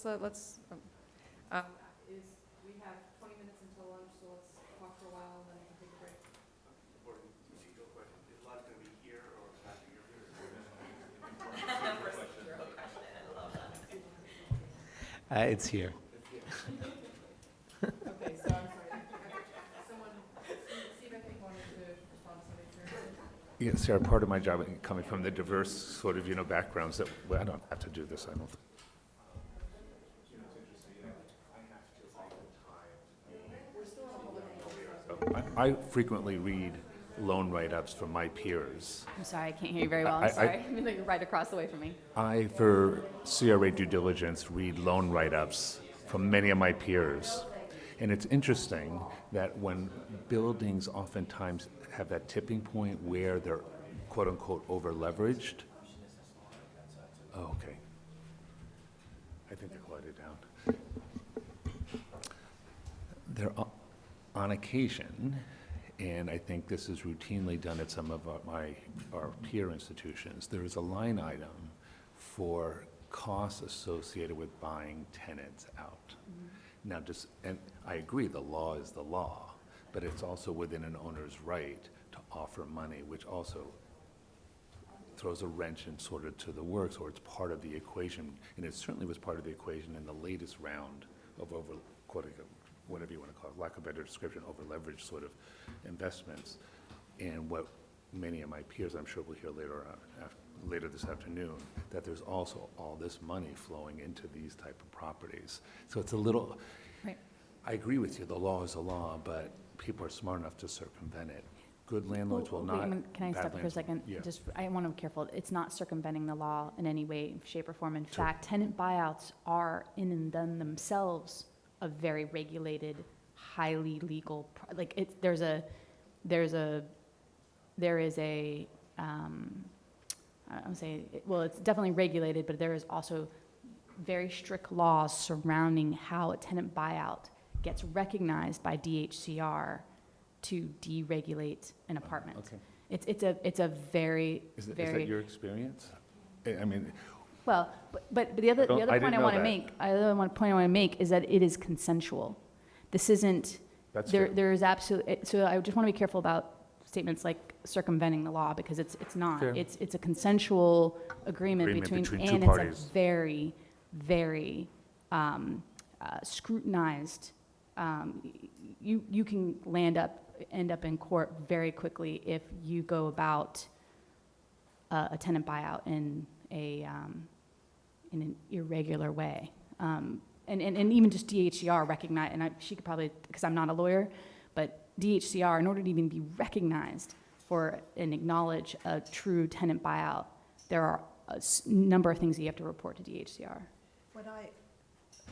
we have 20 minutes until lunch, so let's talk for a while and then we can take a break. Important procedural question. Is lunch going to be here or after you're here? Procedural question. I love that. It's here. Okay, so I'm sorry. Steve, I think, wanted to respond to something. Yeah, Sarah, part of my job coming from the diverse sort of, backgrounds that, well, I don't have to do this, I don't think. I frequently read loan write-ups from my peers. I'm sorry, I can't hear you very well. I'm sorry. I mean, you're right across the way from me. I, for CRA due diligence, read loan write-ups from many of my peers. And it's interesting that when buildings oftentimes have that tipping point where they're quote-unquote over-leveraged. Oh, okay. I think they quieted down. They're on occasion, and I think this is routinely done at some of our peer institutions, there is a line item for costs associated with buying tenants out. Mm-hmm. Now, and I agree, the law is the law, but it's also within an owner's right to offer money, which also throws a wrench in sort of to the works, or it's part of the equation, and it certainly was part of the equation in the latest round of whatever you want to call it, lack of a better description, over-leveraged sort of investments. And what many of my peers, I'm sure we'll hear later this afternoon, that there's also all this money flowing into these type of properties. So it's a little, Right. I agree with you, the law is the law, but people are smart enough to circumvent it. Good landlords will not. Can I bad stop for a lands- second? Yeah. I want to be careful. It's not circumventing the law in any way, shape, or form. In fact, tenant buyouts are in and themselves a very regulated, highly legal, there is a, I would say, well, it's definitely regulated, but there is also very strict laws surrounding how a tenant buyout gets recognized by DHCR to deregulate an apartment. Okay. It's a very, Is very. that your experience? I mean, Well, but the other I point I didn't know want to that. make, point I want to make is that it is consensual. This isn't, That's fair. there is absolutely, so I just want to be careful about statements like circumventing the law, because it's not. Fair. It's a consensual agreement Between two and parties. it's a very, very scrutinized, you can end up in court very quickly if you go about a tenant buyout in an irregular way. And even just DHCR recognize, and she could probably, because I'm not a lawyer, but DHCR, in order to even be recognized for and acknowledge a true tenant buyout, there are a number of things that you have to report to DHCR.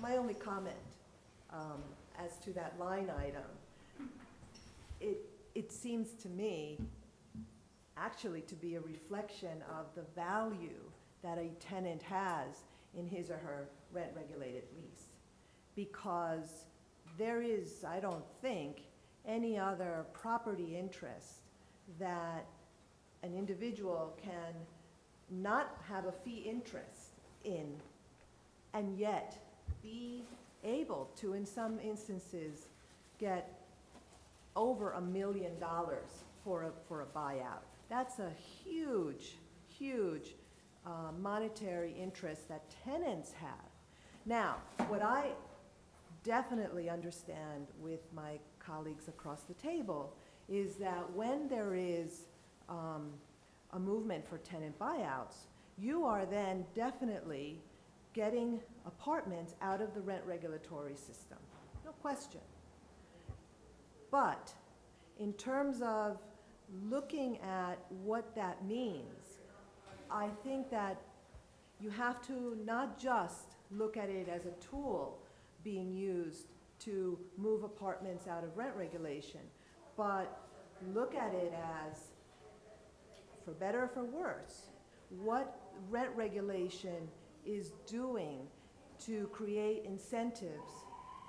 My only comment as to that line item, it seems to me actually to be a reflection of the value that a tenant has in his or her rent-regulated lease. Because there is, I don't think, any other property interest that an individual can not have a fee interest in and yet be able to, in some instances, get over $1 million for a buyout. That's a huge, huge monetary interest that tenants have. Now, what I definitely understand with my colleagues across the table is that when there is a movement for tenant buyouts, you are then definitely getting apartments out of the rent regulatory system, no question. But in terms of looking at what that means, I think that you have to not just look at it as a tool being used to move apartments out of rent regulation, but look at it as, for better or for worse, what rent regulation is doing to create incentives,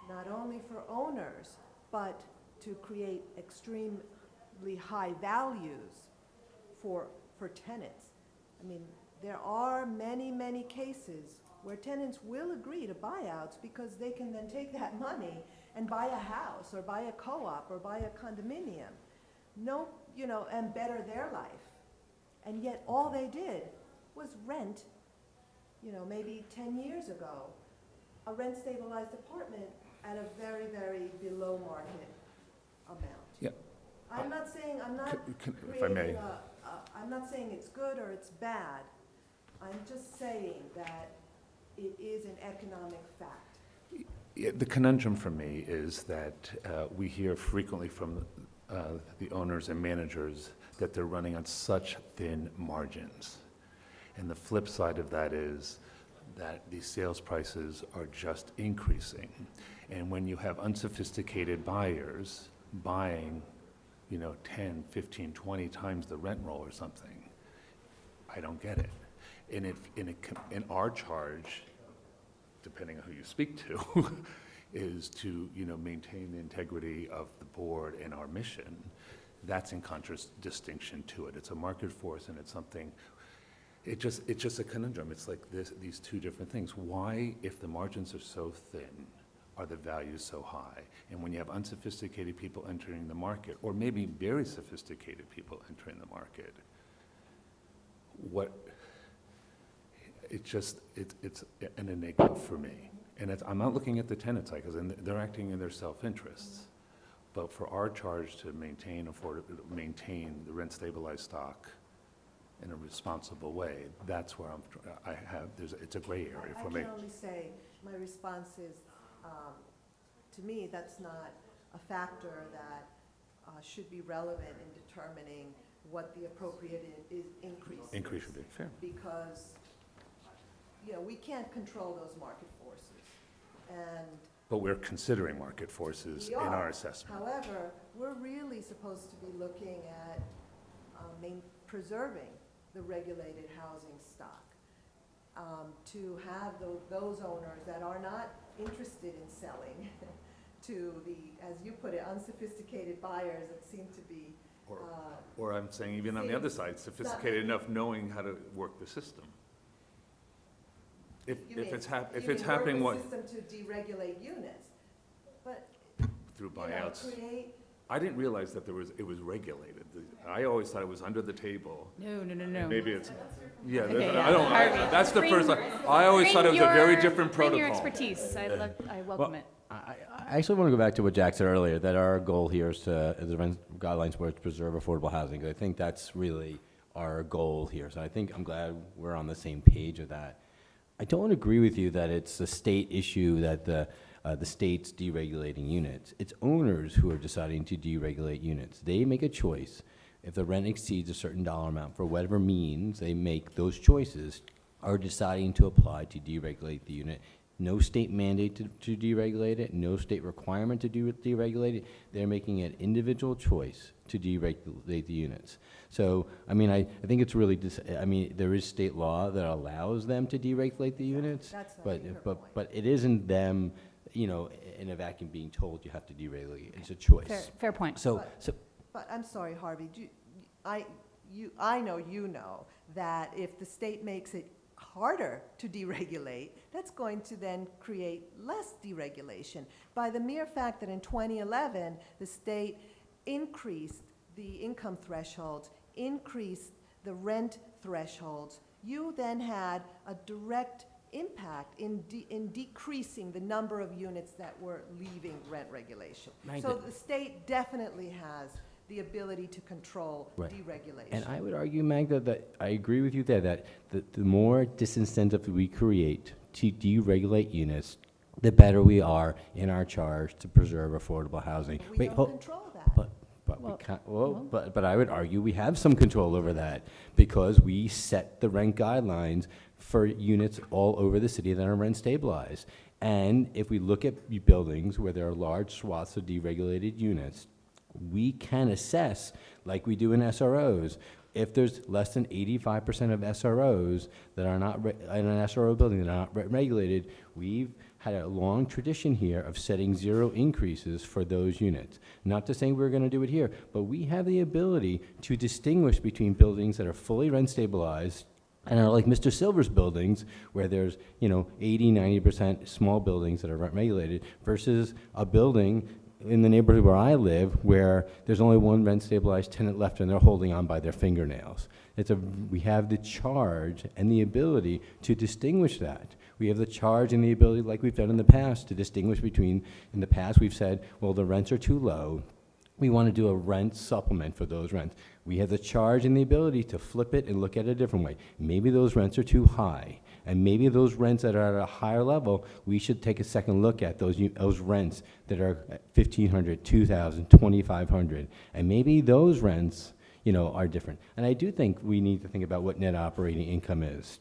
not only for owners, but to create extremely high values for tenants. I mean, there are many, many cases where tenants will agree to buyouts because they can then take that money and buy a house or buy a co-op or buy a condominium. No, you know, and better their life. And yet all they did was rent, you know, maybe 10 years ago, a rent-stabilized apartment at a very, very below market amount. Yeah. I'm not saying, I'm not If I may. creating I'm not saying it's good or it's bad. I'm just saying that it is an economic fact. Yeah, the conundrum for me is that we hear frequently from the owners and managers that they're running on such thin margins. And the flip side of that is that these sales prices are just increasing. And when you have unsophisticated buyers buying, you know, 10, 15, 20 times the rent roll or something, I don't get it. And in our charge, depending on who you speak to, is to, you know, maintain the integrity of the board and our mission. That's in contradistinction to it. It's a market force, and it's something. It's just a conundrum. It's like these two different things. Why, if the margins are so thin, are the values so high? And when you have unsophisticated people entering the market, or maybe very sophisticated people entering the market, it's an enigma for me. And I'm not looking at the tenant side, because they're acting in their self-interests. But for our charge to maintain the rent-stabilized stock in a responsible way, that's where it's a gray area for me. I can only say, my response is, to me, that's not a factor that should be relevant in determining what the appropriate increase is. Increase would be fair. Because, you know, we can't control those market forces. And But we're considering market forces in our assessment. however, we're really supposed to be looking at preserving the regulated housing stock, to have those owners that are not interested in selling to the, as you put it, unsophisticated buyers that seem to be. Or I'm saying even on the other side, sophisticated enough knowing how to work the system. If it's happening, what? System to deregulate units, but. Through you know, buyouts. create. I didn't realize that it was regulated. I always thought it was under the table. No. Maybe it's, yeah, Okay, I don't, Harvey, that's the first, I always thought it was a very different protocol. Bring your expertise. I welcome it. I actually want to go back to what Jack said earlier, that our goal here is the rent guidelines were to preserve affordable housing. I think that's really our goal here. So I'm glad we're on the same page of that. I don't agree with you that it's a state issue that the state's deregulating units. It's owners who are deciding to deregulate units. They make a choice. If the rent exceeds a certain dollar amount, for whatever means they make those choices, are deciding to apply to deregulate the unit. No state mandate to deregulate it, no state requirement to deregulate it. They're making an individual choice to deregulate the units. So, I mean, I think it's really, there is state law that allows them to deregulate the units, That's not your point. but it isn't them, you know, in a vacuum being told you have to deregulate. It's a choice. Fair point. But I'm sorry, Harvey, I know you know that if the state makes it harder to deregulate, that's going to then create less deregulation. By the mere fact that in 2011, the state increased the income thresholds, increased the rent thresholds, you then had a direct impact in decreasing the number of units that were leaving rent regulation. So the state definitely has the ability to control deregulation. And I would argue, Magda, that I agree with you there, that the more disincentive we create to deregulate units, the better we are in our charge to preserve affordable housing. We don't control that. But we can't, but I would argue we have some control over that, because we set the rent guidelines for units all over the city that are rent stabilized. And if we look at buildings where there are large swaths of deregulated units, we can assess, like we do in SROs, if there's less than 85% of SROs that are not, in an SRO building that are not regulated, we've had a long tradition here of setting zero increases for those units. Not to say we're going to do it here, but we have the ability to distinguish between buildings that are fully rent stabilized And I like Mr. Silver's buildings, where there's, 80, 90% small buildings that are rent regulated, versus a building in the neighborhood where I live, where there's only one rent stabilized tenant left and they're holding on by their fingernails. We have the charge and the ability to distinguish that. We have the charge and the ability, like we've done in the past, to distinguish between, in the past we've said, well, the rents are too low. We want to do a rent supplement for those rents. We have the charge and the ability to flip it and look at it a different way. Maybe those rents are too high, and maybe those rents that are at a higher level, we should take a second look at those rents that are at $1,500, $2,000, $2,500, and maybe those rents, are different. And I do think we need to think about what net operating income is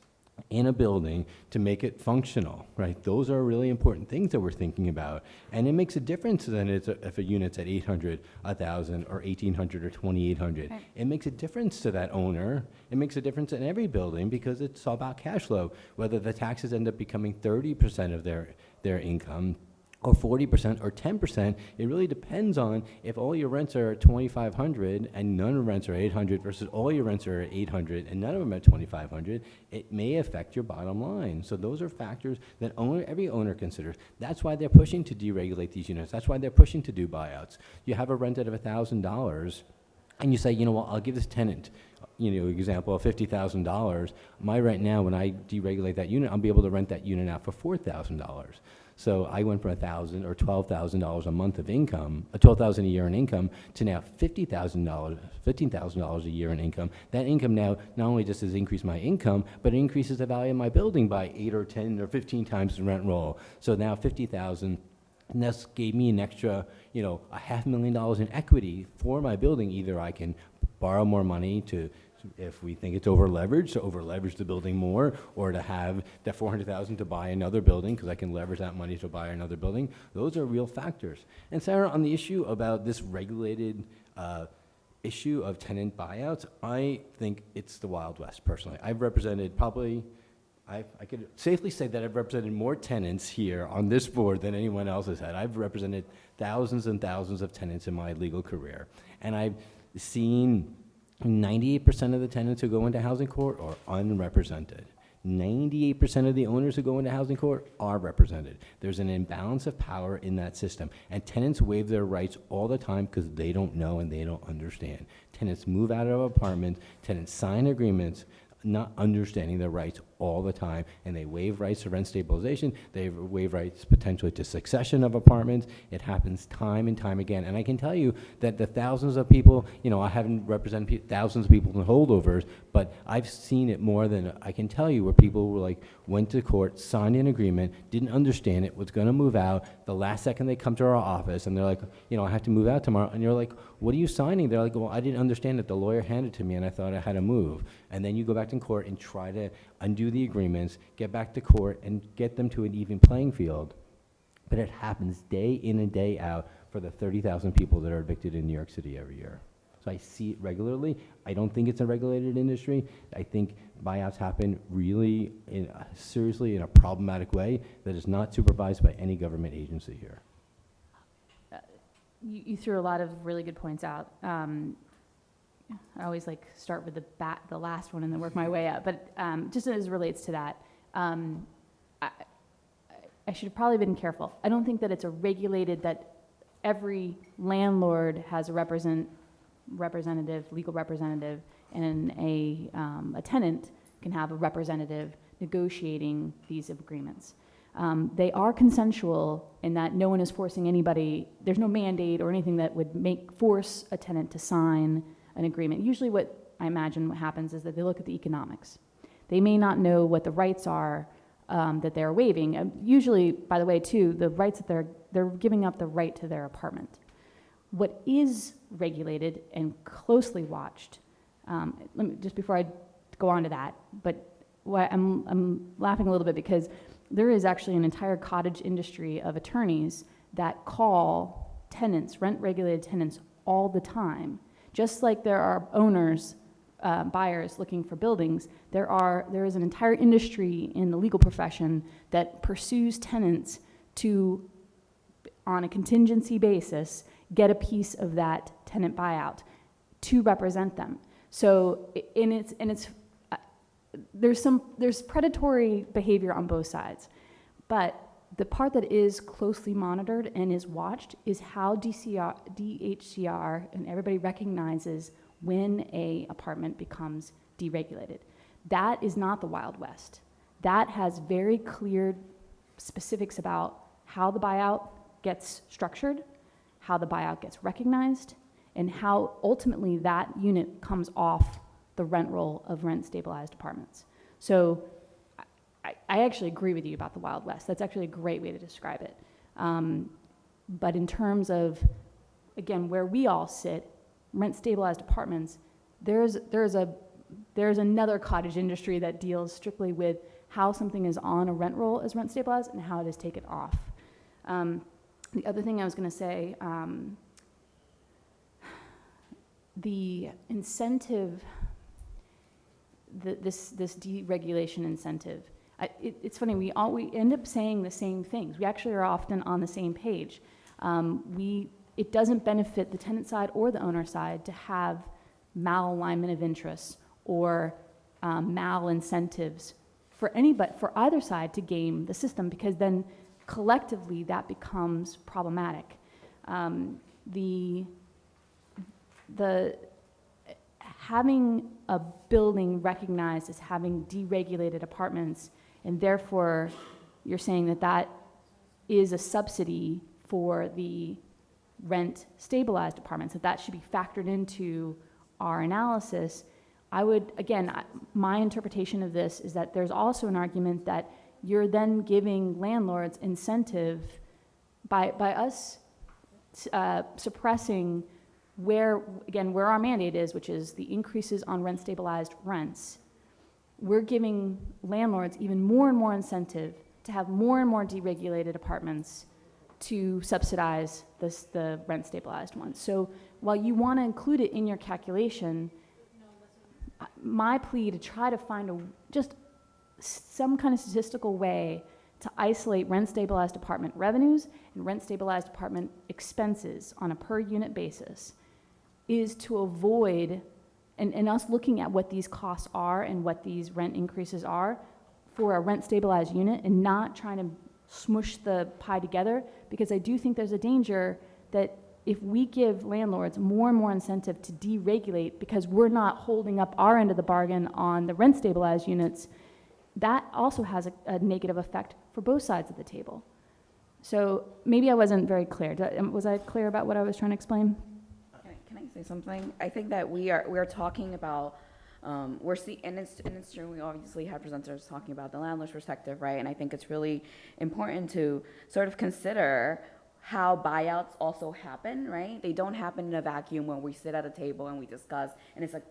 in a building to make it functional, right? Those are really important things that we're thinking about. And it makes a difference then if a unit's at 800, 1,000, or 1,800, or 2,800. Right. It makes a difference to that owner. It makes a difference in every building because it's all about cash flow. Whether the taxes end up becoming 30% of their income, or 40% or 10%, it really depends on if all your rents are at 2,500 and none of the rents are 800 versus all your rents are at 800 and none of them at 2,500, it may affect your bottom line. So those are factors that every owner considers. That's why they're pushing to deregulate these units. That's why they're pushing to do buyouts. You have a rent of $1,000 and you say, I'll give this tenant, example of $50,000. My rent now, when I deregulate that unit, I'll be able to rent that unit out for $4,000. So I went from $1,000 or $12,000 a month of income, $12,000 a year in income, to now $15,000 a year in income. That income now not only just has increased my income, but it increases the value of my building by 8 or 10 or 15 times the rent roll. So now $50,000, and that's gave me an extra, $500,000 in equity for my building. Either I can borrow more money if we think it's over-leveraged, to over-leverage the building more, or to have that $400,000 to buy another building, because I can leverage that money to buy another building. Those are real factors. And Sarah, on the issue about this regulated issue of tenant buyouts, I think it's the Wild West, personally. I've represented I could safely say that I've represented more tenants here on this board than anyone else has had. I've represented thousands and thousands of tenants in my legal career. And I've seen 98% of the tenants who go into housing court are unrepresented. 98% of the owners who go into housing court are represented. There's an imbalance of power in that system. And tenants waive their rights all the time because they don't know and they don't understand. Tenants move out of apartments, tenants sign agreements, not understanding their rights all the time, and they waive rights to rent stabilization, they waive rights potentially to succession of apartments. It happens time and time again. And I can tell you that the thousands of people, I haven't represented thousands of people in holdovers, but I've seen it more than I can tell you, where people were went to court, signed an agreement, didn't understand it, was gonna move out. The last second they come to our office and they're like, I have to move out tomorrow. And you're like, what are you signing? They're like, well, I didn't understand it. The lawyer handed it to me and I thought I had to move. And then you go back to court and try to undo the agreements, get back to court, and get them to an even playing field. But it happens day in and day out for the 30,000 people that are evicted in New York City every year. So I see it regularly. I don't think it's a regulated industry. I think buyouts happen really, seriously, in a problematic way that is not supervised by any government agency here. You threw a lot of really good points out. I always start with the last one and then work my way up. But just as it relates to that, I should have probably been careful. I don't think that it's a regulated, that every landlord has a legal representative, and a tenant can have a representative negotiating these agreements. They are consensual in that no one is forcing anybody. There's no mandate or anything that would force a tenant to sign an agreement. Usually what I imagine what happens is that they look at the economics. They may not know what the rights are that they're waiving. Usually, by the way, too, the rights that they're giving up the right to their apartment. What is regulated and closely watched, just before I go on to that, but I'm laughing a little bit because there is actually an entire cottage industry of attorneys that call tenants, rent-regulated tenants, all the time. Just like there are owners, buyers looking for buildings, there is an entire industry in the legal profession that pursues tenants to, on a contingency basis, get a piece of that tenant buyout to represent them. So, there's predatory behavior on both sides, but the part that is closely monitored and is watched is how DHCR and everybody recognizes when a apartment becomes deregulated. That is not the Wild West. That has very clear specifics about how the buyout gets structured, how the buyout gets recognized, and how ultimately that unit comes off the rent roll of rent-stabilized apartments. So I actually agree with you about the Wild West. That's actually a great way to describe it. But in terms of, again, where we all sit, rent-stabilized apartments, there's another cottage industry that deals strictly with how something is on a rent roll as rent-stabilized and how it is taken off. The other thing I was going to say, the incentive, this deregulation incentive, it's funny, we end up saying the same things. We actually are often on the same page. It doesn't benefit the tenant side or the owner side to have malalignment of interests or mal-incentives for either side to game the system, because then collectively that becomes problematic. The having a building recognized as having deregulated apartments, and therefore you're saying that that is a subsidy for the rent stabilized apartments, that should be factored into our analysis. I would, again, my interpretation of this is that there's also an argument that you're then giving landlords incentive by us suppressing where our mandate is, which is the increases on rent stabilized rents. We're giving landlords even more and more incentive to have more and more deregulated apartments to subsidize the rent stabilized ones. So while you want to include it in your calculation, my plea to try to find just some kind of statistical way to isolate rent stabilized apartment revenues and rent stabilized apartment expenses on a per unit basis is to avoid, and us looking at what these costs are and what these rent increases are for a rent stabilized unit, and not trying to smush the pie together, because I do think there's a danger that if we give landlords more and more incentive to deregulate because we're not holding up our end of the bargain on the rent stabilized units, that also has a negative effect for both sides of the table. So maybe I wasn't very clear. Was I clear about what I was trying to explain? Can I say something? I think that we're talking about, and it's true, we obviously have presenters talking about the landlord's perspective, right? And I think it's really important to sort of consider how buyouts also happen, right? They don't happen in a vacuum when we sit at a table and we discuss, and it's a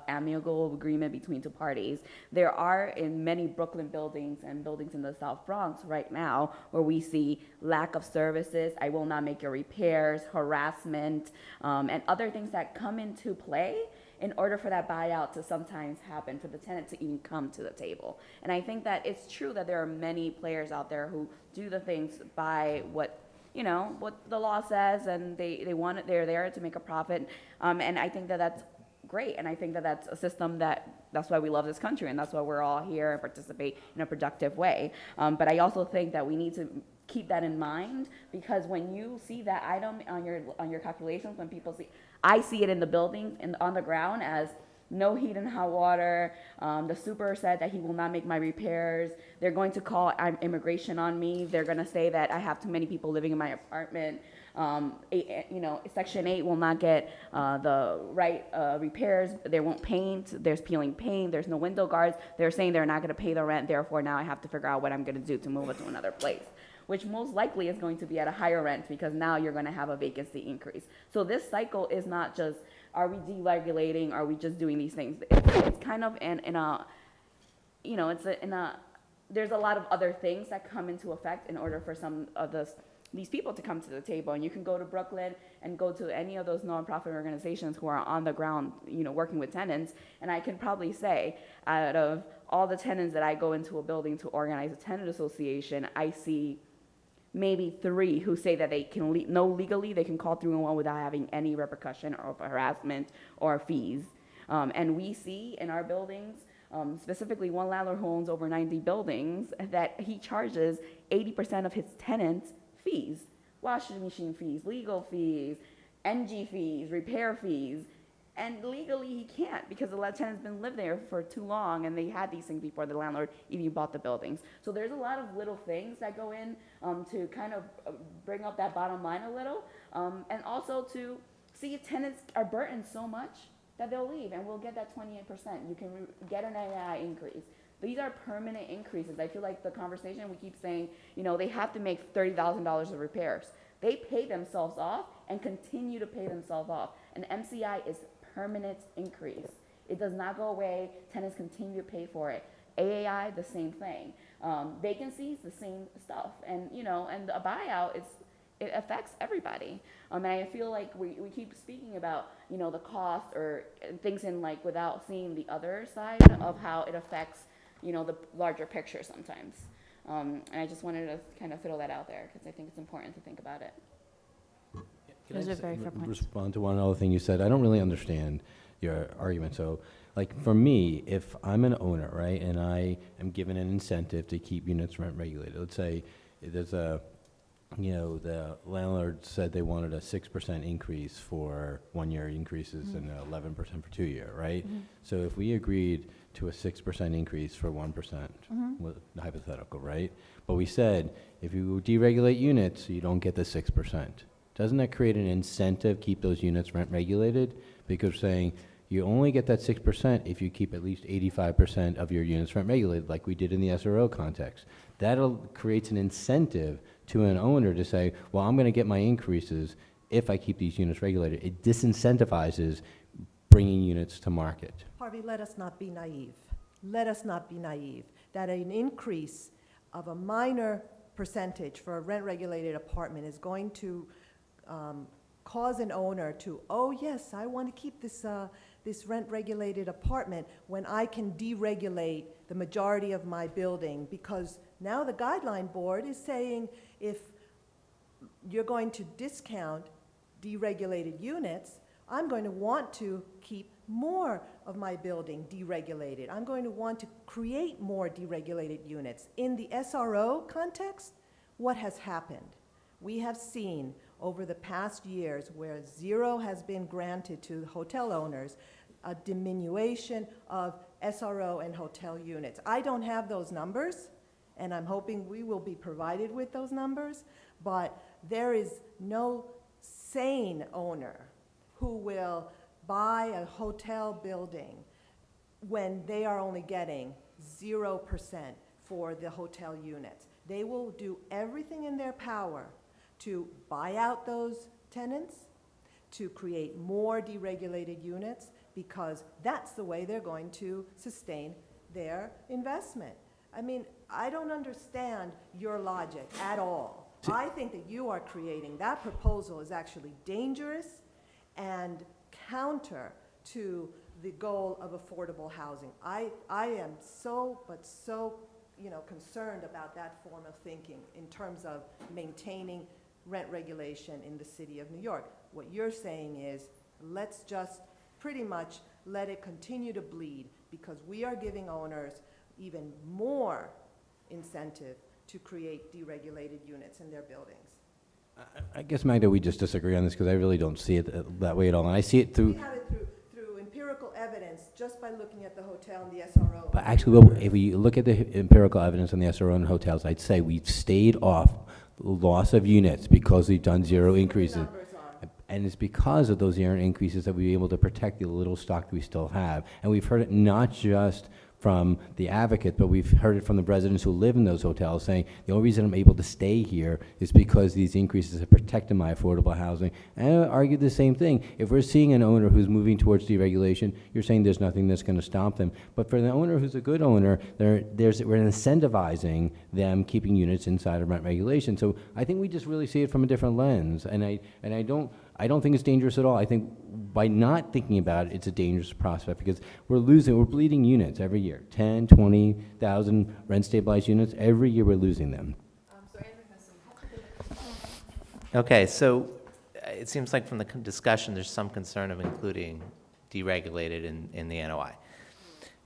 amicable agreement between two parties. There are in many Brooklyn buildings and buildings in the South Bronx right now where we see lack of services, I will not make your repairs, harassment, and other things that come into play in order for that buyout to sometimes happen, for the tenant to even come to the table. And I think that it's true that there are many players out there who do the things by what the law says, and they're there to make a profit. And I think that that's great. And I think that that's a system that's why we love this country, and that's why we're all here and participate in a productive way. But I also think that we need to keep that in mind, because when you see that item on your calculations, when people I see it in the buildings and on the ground as no heat and hot water. The super said that he will not make my repairs. They're going to call immigration on me. They're going to say that I have too many people living in my apartment. Section 8 will not get the right repairs. They won't paint. There's peeling paint. There's no window guards. They're saying they're not going to pay the rent. Therefore, now I have to figure out what I'm going to do to move it to another place, which most likely is going to be at a higher rent, because now you're going to have a vacancy increase. So this cycle is not just, are we deregulating? Are we just doing these things? It's kind of there's a lot of other things that come into effect in order for some of these people to come to the table. And you can go to Brooklyn and go to any of those nonprofit organizations who are on the ground, working with tenants. And I can probably say, out of all the tenants that I go into a building to organize a tenant association, I see maybe 3 who say that they can know legally they can call 311 without having any repercussion or harassment or fees. And we see in our buildings specifically one landlord who owns over 90 buildings, that he charges 80% of his tenants' fees, washing machine fees, legal fees, NG fees, repair fees. And legally, he can't because the tenant's been lived there for too long, and they had these things before the landlord even bought the buildings. So there's a lot of little things that go in to kind of bring up that bottom line a little, and also to see if tenants are burdened so much that they'll leave, and we'll get that 28%. You can get an AI increase. These are permanent increases. I feel like the conversation we keep saying, they have to make $30,000 of repairs. They pay themselves off and continue to pay themselves off. An MCI is permanent increase. It does not go away. Tenants continue to pay for it. AAI, the same thing. Vacancies, the same stuff. And, and a buyout, it affects everybody. And I feel like we keep speaking about, the cost or things without seeing the other side of how it affects, the larger picture sometimes. And I just wanted to kind of throw that out there because I think it's important to think about it. Can Those I are just very fair points. respond to one other thing you said? I don't really understand your argument. So, for me, if I'm an owner, right, and I am given an incentive to keep units rent regulated, let's say there's the landlord said they wanted a 6% increase for 1 year increases and 11% for 2 year, right? So if we agreed to a 6% increase for 1%, with hypothetical, right? But we said, if you deregulate units, you don't get the 6%. Doesn't that create an incentive to keep those units rent regulated? Because saying you only get that 6% if you keep at least 85% of your units rent regulated, like we did in the SRO context. That creates an incentive to an owner to say, well, I'm going to get my increases if I keep these units regulated. It disincentivizes bringing units to market. Harvey, let us not be naive. Let us not be naive that an increase of a minor percentage for a rent-regulated apartment is going to cause an owner to, oh yes, I want to keep this rent-regulated apartment when I can deregulate the majority of my building, because now the guideline board is saying if you're going to discount deregulated units, I'm going to want to keep more of my building deregulated. I'm going to want to create more deregulated units. In the SRO context, what has happened? We have seen over the past years where zero has been granted to hotel owners, a diminution of SRO and hotel units. I don't have those numbers, and I'm hoping we will be provided with those numbers, but there is no sane owner who will buy a hotel building when they are only getting 0% for the hotel units. They will do everything in their power to buy out those tenants, to create more deregulated units, because that's the way they're going to sustain their investment. I mean, I don't understand your logic at all. I think that you are creating, that proposal is actually dangerous and counter to the goal of affordable housing. I am so concerned about that form of thinking in terms of maintaining rent regulation in the city of New York. What you're saying is, let's just pretty much let it continue to bleed, because we are giving owners even more incentive to create deregulated units in their buildings. I guess, Magda, we just disagree on this because I really don't see it that way at all. And I see it through... We have it through empirical evidence just by looking at the hotel and the SRO. But actually, if we look at the empirical evidence on the SRO and hotels, I'd say we've stayed off loss of units because we've done zero increases. And it's because of those zero increases that we're able to protect the little stock that we still have. And we've heard it not just from the advocate, but we've heard it from the residents who live in those hotels saying, the only reason I'm able to stay here is because these increases have protected my affordable housing. And I would argue the same thing. If we're seeing an owner who's moving towards deregulation, you're saying there's nothing that's going to stop them. But for the owner who's a good owner, we're incentivizing them keeping units inside of rent regulation. So I think we just really see it from a different lens. And I don't think it's dangerous at all. I think by not thinking about it, it's a dangerous prospect because we're bleeding units every year. 10, 20,000 rent-stabilized units. Every year we're losing them. So Andrew has some. Okay, so it seems like from the discussion, there's some concern of including deregulated in the NOI.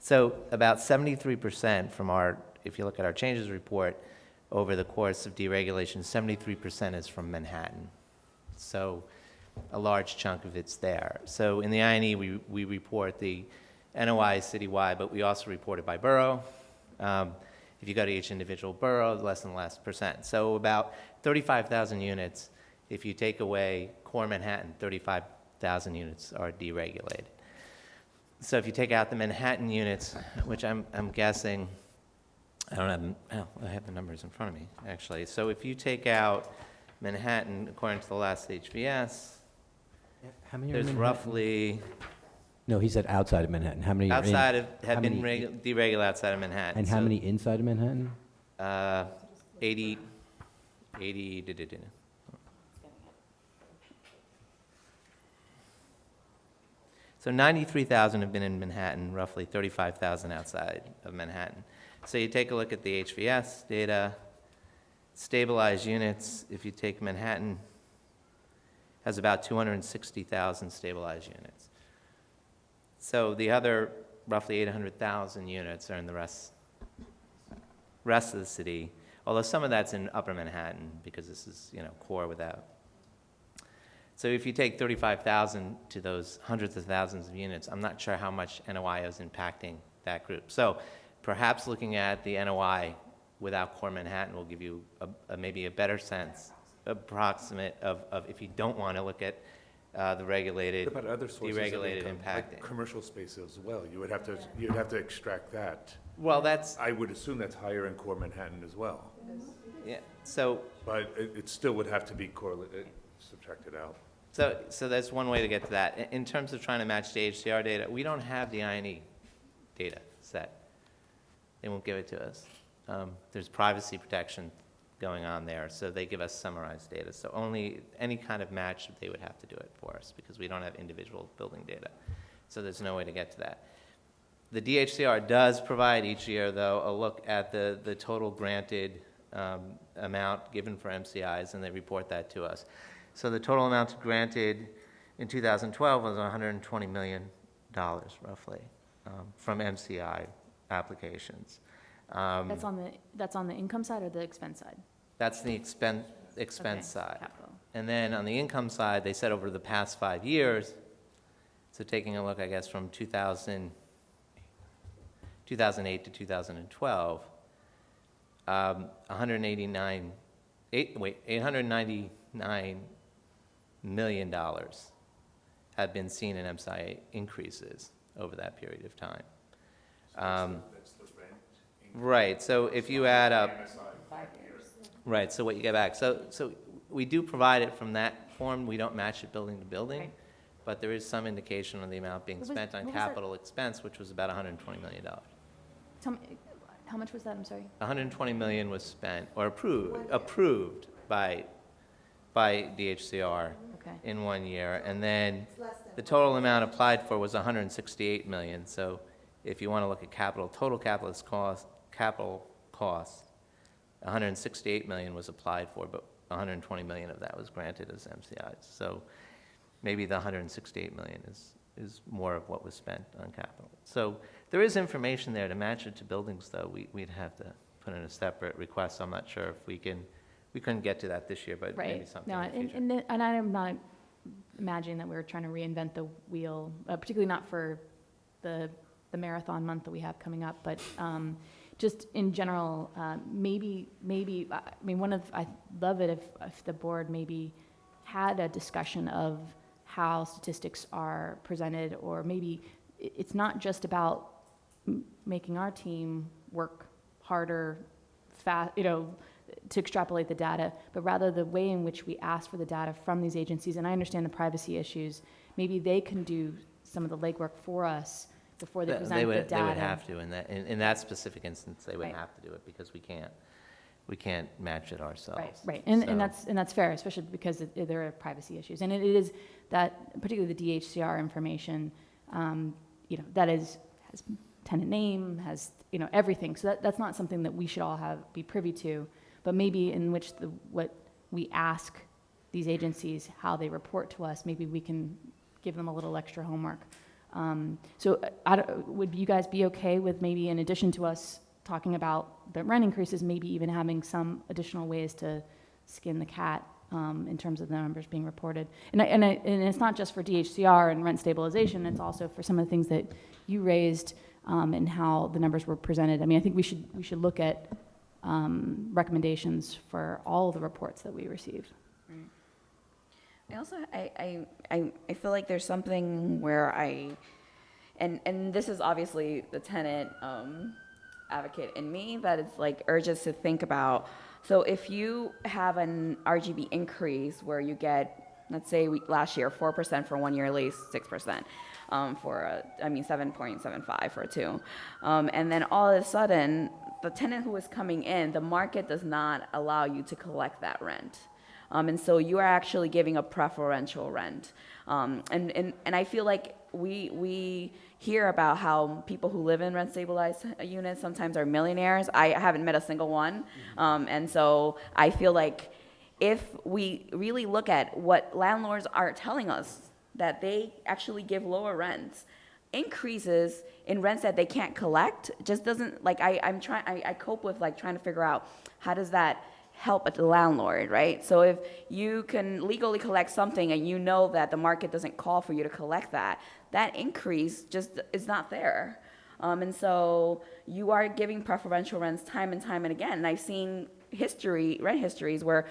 So about 73% from our, if you look at our changes report, over the course of deregulation, 73% is from Manhattan. So a large chunk of it's there. So in the INE, we report the NOI citywide, but we also report it by borough. If you go to each individual borough, less and less percent. So about 35,000 units. If you take away core Manhattan, 35,000 units are deregulated. So if you take out the Manhattan units, which I'm guessing, I have the numbers in front of me, actually. So if you take out Manhattan, according to the last HVS, How many are in there's Manhattan? roughly, No, he said outside of Manhattan. How many are in? outside of, how have been many- deregulated outside of Manhattan. And how So, many inside of Manhattan? 80, So 93,000 have been in Manhattan, roughly 35,000 outside of Manhattan. So you take a look at the HVS data, stabilized units, if you take Manhattan, has about 260,000 stabilized units. So the other roughly 800,000 units are in the rest of the city, although some of that's in Upper Manhattan because this is, core without. So if you take 35,000 to those hundreds of thousands of units, I'm not sure how much NOI is impacting that group. So perhaps looking at the NOI without core Manhattan will give you maybe a better sense, approximate of if you don't want to look at the regulated, What about other sources of deregulated income, impacting. like commercial space as well? You'd have to extract that. Well, that's, I would assume that's higher in core Manhattan as well, yeah, so but it still would have to be subtracted out. So that's one way to get to that. In terms of trying to match the HCR data, we don't have the INE data set. They won't give it to us. There's privacy protection going on there, so they give us summarized data. So only any kind of match, they would have to do it for us because we don't have individual building data. So there's no way to get to that. The DHCR does provide each year, though, a look at the total granted amount given for MCIs, and they report that to us. So the total amount granted in 2012 was $120 million, roughly, from MCI applications. That's on the income side or the expense side? That's the expense Okay, side. capital. And then on the income side, they said over the past 5 years, so taking a look, I guess, from 2008 to 2012, $899 million had been seen in MSI increases over that period of time. That's the rent. Right, so if you add up, right, so what you get back, so we do provide it from that form, we don't match it building to building, Right. but there is some indication on the amount being What was- spent on what was that? capital expense, which was about $120 million. Tell me, how much was that, I'm sorry? 120 million was spent, or approved by DHCR Okay. in 1 year, and then It's less than the total amount applied for was 168 million, so if you want to look at total capital cost, 168 million was applied for, but 120 million of that was granted as MCIs. So maybe the 168 million is more of what was spent on capital. So there is information there to match it to buildings, though. We'd have to put in a separate request. I'm not sure if we couldn't get to that this year, but maybe Right, something no, in the future. and I'm not imagining that we're trying to reinvent the wheel, particularly not for the marathon month that we have coming up, but just in general, maybe, I mean, I'd love it if the board maybe had a discussion of how statistics are presented, or maybe it's not just about making our team work harder, to extrapolate the data, but rather the way in which we ask for the data from these agencies. And I understand the privacy issues. Maybe they can do some of the legwork for us before they present the data. They would have to, in that specific instance, they would Right. have to do it, because we can't match it ourselves. Right, and So- that's fair, especially because there are privacy issues. And it is that, particularly the DHCR information, that has tenant name, has, everything. So that's not something that we should all be privy to, but maybe in which what we ask these agencies, how they report to us, maybe we can give them a little extra homework So would you guys be okay with maybe in addition to us talking about the rent increases, maybe even having some additional ways to skin the cat in terms of the numbers being reported? And it's not just for DHCR and rent stabilization, it's also for some of the things that you raised and how the numbers were presented. I mean, I think we should look at recommendations for all of the reports that we receive. I also, I feel like there's something where and this is obviously the tenant advocate in me, that it's like urges to think about. So if you have an RGB increase where you get, let's say last year, 4% for 1 year lease, 6% for 7.75 for a 2. And then all of a sudden, the tenant who is coming in, the market does not allow you to collect that rent. And so you are actually giving a preferential rent. And I feel like we hear about how people who live in rent stabilized units sometimes are millionaires. I haven't met a single one. And so I feel like if we really look at what landlords are telling us, that they actually give lower rents, increases in rents that they can't collect just doesn't, like, I cope with like trying to figure out how does that help the landlord, right? So if you can legally collect something and you know that the market doesn't call for you to collect that, that increase just is not there. And so you are giving preferential rents time and time and again. And I've seen rent histories where,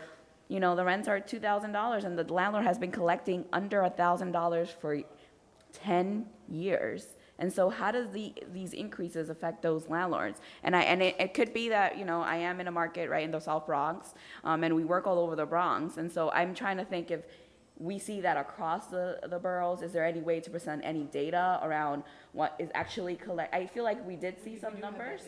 you know, the rents are $2,000 and the landlord has been collecting under $1,000 for 10 years. And so how does these increases affect those landlords? And it could be that, you know, I am in a market right in the South Bronx, and we work all over the Bronx. And so I'm trying to think if we see that across the boroughs. Is there any way to present any data around what is actually I feel like we did see some numbers.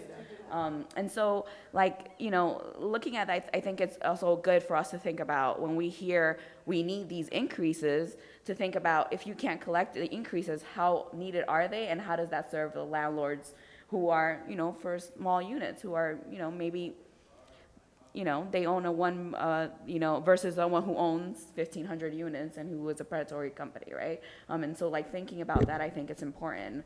And so, like, you know, looking at that, I think it's also good for us to think about when we hear we need these increases, to think about if you can't collect the increases, how needed are they, and how does that serve the landlords who are, you know, for small units, who are, you know, maybe, you know, they own a one, you know, versus someone who owns 1,500 units and who is a predatory company, right? And so, like, thinking about that, I think it's important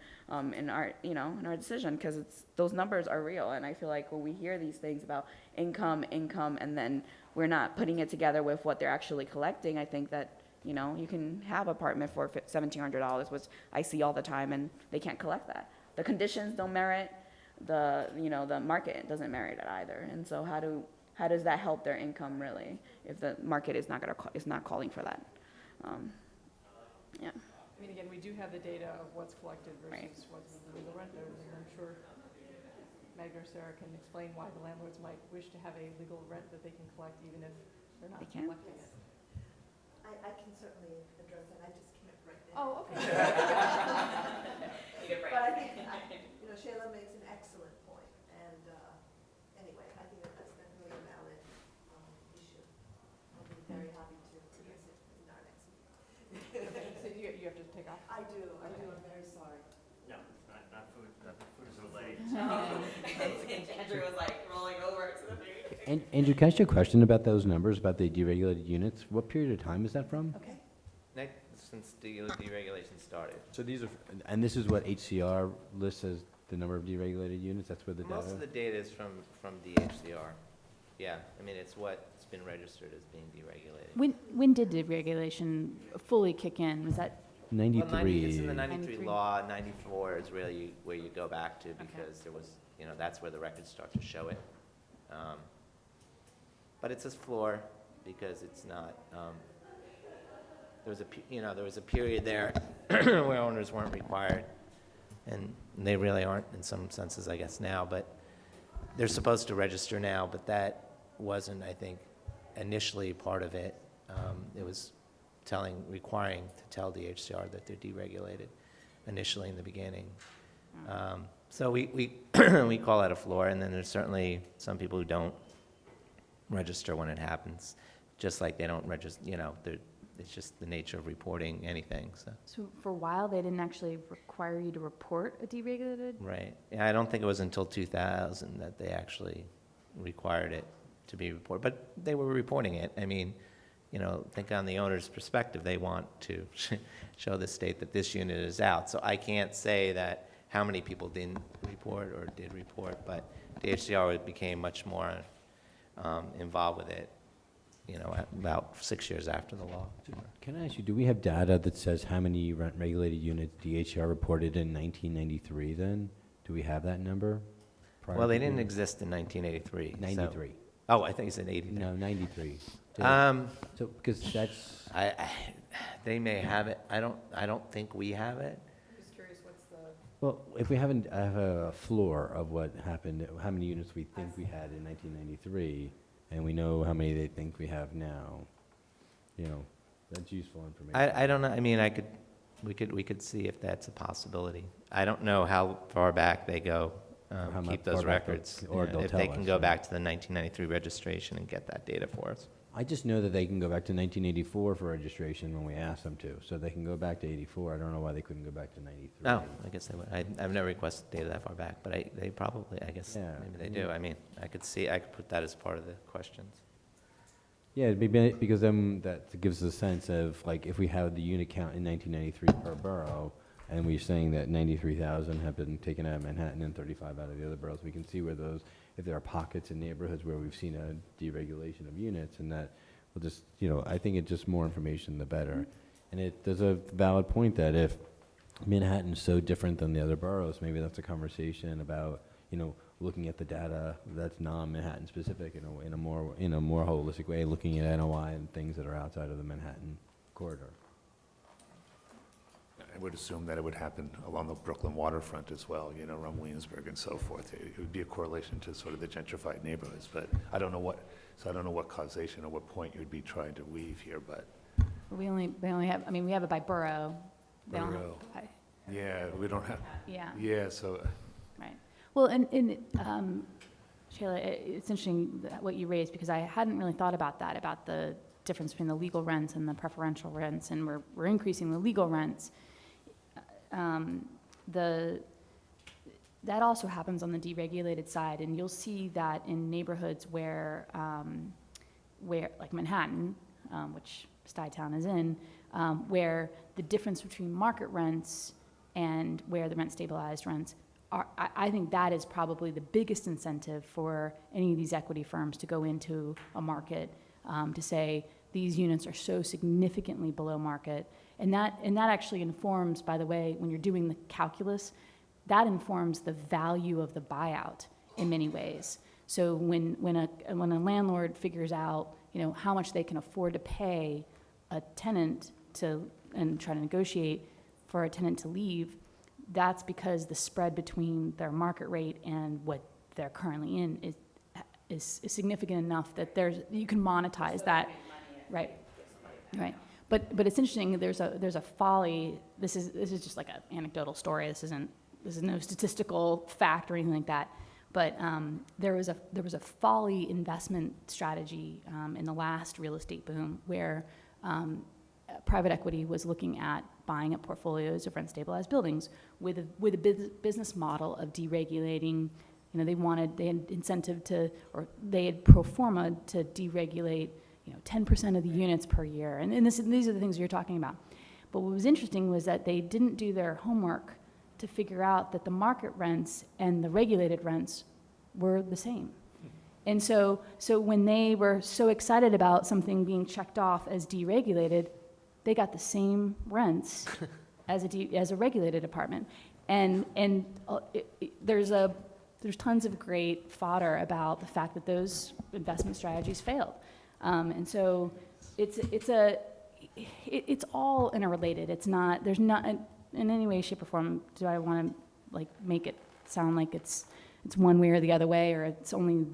in our, you know, in our decision, because those numbers are real. And I feel like when we hear these things about income, and then we're not putting it together with what they're actually collecting, I think that, you know, you can have an apartment for $1,700, which I see all the time, and they can't collect that. The conditions don't merit, the market doesn't merit it either. And so how does that help their income really, if the market is not calling for that? Yeah. I mean, again, we do have the data of what's collected versus what's the legal rent notice, and I'm sure Magda or Sarah can explain why the landlords might wish to have a legal rent that they can collect even if they're not collecting it. I can certainly address that, I just can't right now. Oh, okay. But I think, you know, Shayla makes an excellent point, and anyway, I think that's definitely a valid issue. I'll be very happy to address it in our next meeting. So you have to take off? I do, I'm very sorry. No, not food, food is related. Andrew was like rolling over to the thing. And Andrew, can I ask you a question about those numbers, about the deregulated units? What period of time is that from? Okay. Since deregulation started. So these are, and this is what HCR lists as the number of deregulated units? That's where the data? Most of the data is from DHCR. Yeah, I mean, it's what's been registered as being deregulated. When did deregulation fully kick in? Was that 93. It's in the 93 93. law. 94 is really where you go back to, because there was, you know, that's where the records start to show it. But it's a floor because it's not, there was a period there where owners weren't required, and they really aren't in some senses, I guess, now, but they're supposed to register now, but that wasn't, I think, initially part of it. It was requiring to tell DHCR that they're deregulated initially in the beginning. So we we call that a floor, and then there's certainly some people who don't register when it happens, just like they don't register, you know, it's just the nature of reporting anything, so. So for a while, they didn't actually require you to report a deregulated? Right. Yeah, I don't think it was until 2000 that they actually required it to be reported, but they were reporting it. I mean, think on the owner's perspective, they want to show the state that this unit is out. So I can't say that how many people didn't report or did report, but DHCR became much more involved with it, about 6 years after the law. Can I ask you, do we have data that says how many rent-regulated units DHR reported in 1993 then? Do we have that number? prior Well, they to didn't the- exist in 1983. so- 93. Oh, I think you said 83. No, 93. So, because that's, They may have it. I don't think we have it. Just curious, what's the, well, if we haven't, I have a floor of what happened, how many units we think we had in 1993, and we know how many they think we have now, that's useful information. I don't know. I mean, we could see if that's a possibility. I don't know how far back they go, how much keep far those back they'll- records. or they'll If tell they can us, go right? back to the 1993 registration and get that data for us. I just know that they can go back to 1984 for registration when we ask them to, so they can go back to 84. I don't know why they couldn't go back to 93. Oh, I guess they would. I've never requested data that far back, but they probably, I guess, Yeah, maybe they I do. mean- I mean, I could put that as part of the questions. Yeah, it'd be because then that gives us a sense of, like, if we have the unit count in 1993 per borough, and we're saying that 93,000 have been taken out of Manhattan and 35 out of the other boroughs, we can see where those, if there are pockets in neighborhoods where we've seen a deregulation of units, and that will just, I think it's just more information, the better. And there's a valid point that if Manhattan's so different than the other boroughs, maybe that's a conversation about, looking at the data that's non-Manhattan specific in a more holistic way, looking at NOI and things that are outside of the Manhattan corridor. I would assume that it would happen along the Brooklyn waterfront as well, around Williamsburg and so forth. It would be a correlation to sort of the gentrified neighborhoods, but I don't know what causation or what point you'd be trying to weave here, but, We only have, we have it by borough. They don't have Borough. it by- yeah, we don't have, Yeah, yeah, so, right. Well, and Shayla, it's interesting what you raised, because I hadn't really thought about that, about the difference between the legal rents and the preferential rents, and we're increasing the legal rents. That also happens on the deregulated side, and you'll see that in neighborhoods where like Manhattan, which Stuytown is in, where the difference between market rents and where the rent stabilized rents are, I think that is probably the biggest incentive for any of these equity firms to go into a market, to say these units are so significantly below market. And that actually informs, by the way, when you're doing the calculus, that informs the value of the buyout in many ways. So when a landlord figures out, how much they can afford to pay a tenant and try to negotiate for a tenant to leave, that's because the spread between their market rate and what they're currently in is significant enough that you can monetize that. Right. Right. But it's interesting. There's a folly. This is just like an anecdotal story. This is no statistical fact or anything like that. But there was a folly investment strategy in the last real estate boom where private equity was looking at buying up portfolios of rent-stabilized buildings with a business model of deregulating. They had incentive to, or they had pro forma to deregulate 10% of the units per year. And these are the things you're talking about. But what was interesting was that they didn't do their homework to figure out that the market rents and the regulated rents were the same. And so when they were so excited about something being checked off as deregulated, they got the same rents as a regulated apartment. And there's tons of great fodder about the fact that those investment strategies failed. And so it's all interrelated. There's not in any way, shape, or form do I want to make it sound like it's one way or the other way, or it's only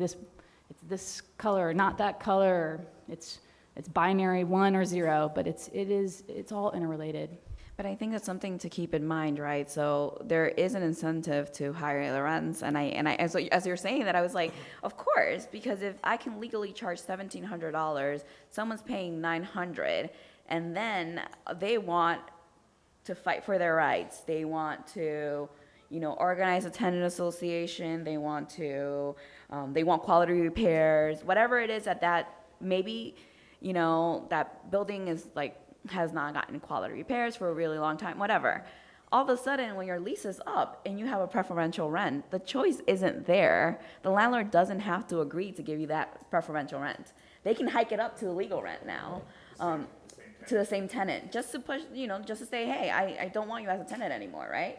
this color or not that color, or it's binary 1 or 0, but it's all interrelated. But I think that's something to keep in mind, right? So there is an incentive to higher the rents, and as you're saying that, I was like, of course, because if I can legally charge $1,700, someone's paying $900, and then they want to fight for their rights. They want to, organize a tenant association. They want quality repairs, whatever it is that maybe you know, that building is like, has not gotten quality repairs for a really long time, whatever. All of a sudden, when your lease is up and you have a preferential rent, the choice isn't there. The landlord doesn't have to agree to give you that preferential rent. They can hike it up to the legal rent now, to the same tenant, just to push, you know, just to say, hey, I don't want you as a tenant anymore, right?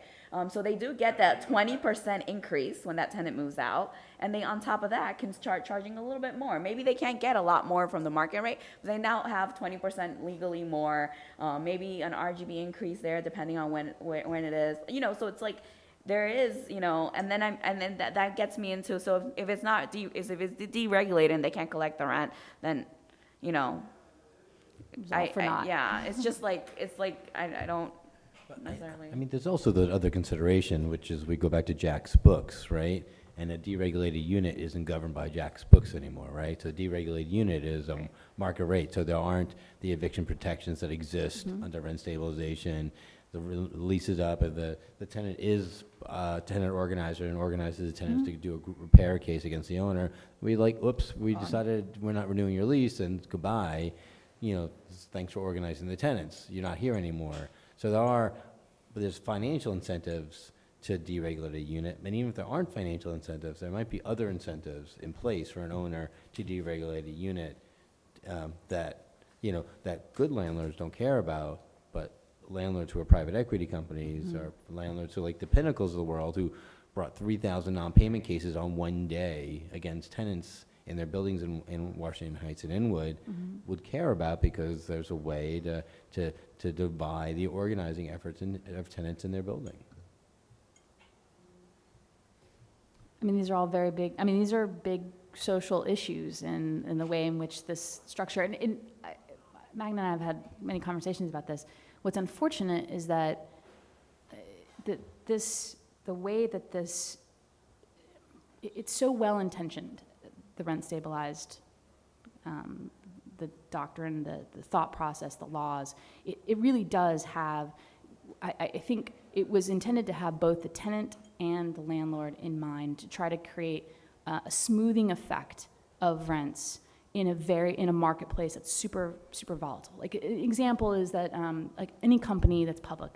So they do get that 20% increase when that tenant moves out, and they, on top of that, can start charging a little bit more. Maybe they can't get a lot more from the market rate, but they now have 20% legally more, maybe an RGB increase there, depending on when it is, you know. So it's like there is, you know, and then that gets me into, so if it's not if it's deregulated and they can't collect the rent, then, you know, For not. yeah, it's just like I don't necessarily. I mean, there's also the other consideration, which is we go back to Jack's books, right? And a deregulated unit isn't governed by Jack's books anymore, right? So a deregulated unit is a market rate, so there aren't the eviction protections that exist under rent stabilization. The lease is up, and the tenant is a tenant organizer and organizes the tenants to do a repair case against the owner. We like, oops, we decided we're not renewing your lease, and goodbye. You know, thanks for organizing the tenants. You're not here anymore. So there's financial incentives to deregulate a unit, and even if there aren't financial incentives, there might be other incentives in place for an owner to deregulate a unit that, you know, that good landlords don't care about, but landlords who are private equity companies or landlords who, like the Pinnacles of the world, who brought 3,000 non-payment cases on one day against tenants in their buildings in Washington Heights and Inwood, would care about, because there's a way to divide the organizing efforts of tenants in their building. I mean, these are all very big, I mean, these are big social issues in the way in which this structure, and Magna and I have had many conversations about this. What's unfortunate is that the way that this, it's so well-intentioned, the rent stabilized, the doctrine, the thought process, the laws. It really does have, I think it was intended to have both the tenant and the landlord in mind, to try to create a smoothing effect of rents in a marketplace that's super, super volatile. Like an example is that like any company that's public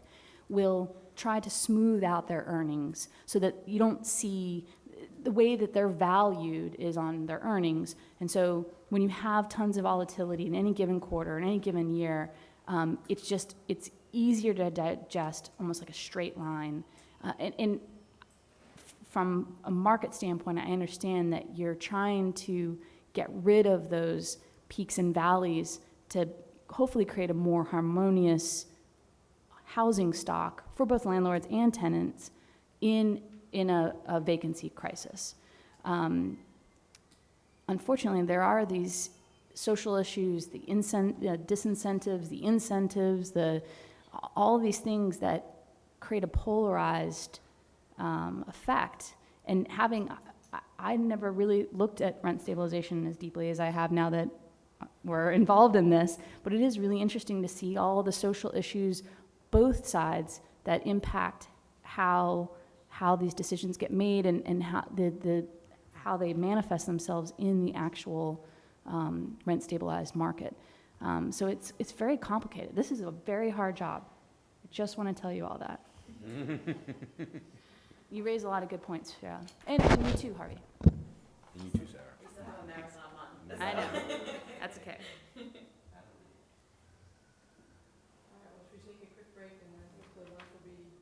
will try to smooth out their earnings so that you don't see the way that they're valued is on their earnings. And so when you have tons of volatility in any given quarter, in any given year, it's easier to digest, almost like a straight line. And from a market standpoint, I understand that you're trying to get rid of those peaks and valleys to hopefully create a more harmonious housing stock for both landlords and tenants in a vacancy crisis. Unfortunately, there are these social issues, the disincentives, the incentives, all of these things that create a polarized effect. And I never really looked at rent stabilization as deeply as I have now that we're involved in this, but it is really interesting to see all the social issues, both sides, that impact how these decisions get made and how they manifest themselves in the actual rent stabilized market. So it's very complicated. This is a very hard job. I just want to tell you all that. You raise a lot of good points, Sarah. And you too, Harvey. And you too, Sarah. We still have a marathon month. I know. That's okay. All right, well, should we take a quick break and then hopefully lunch will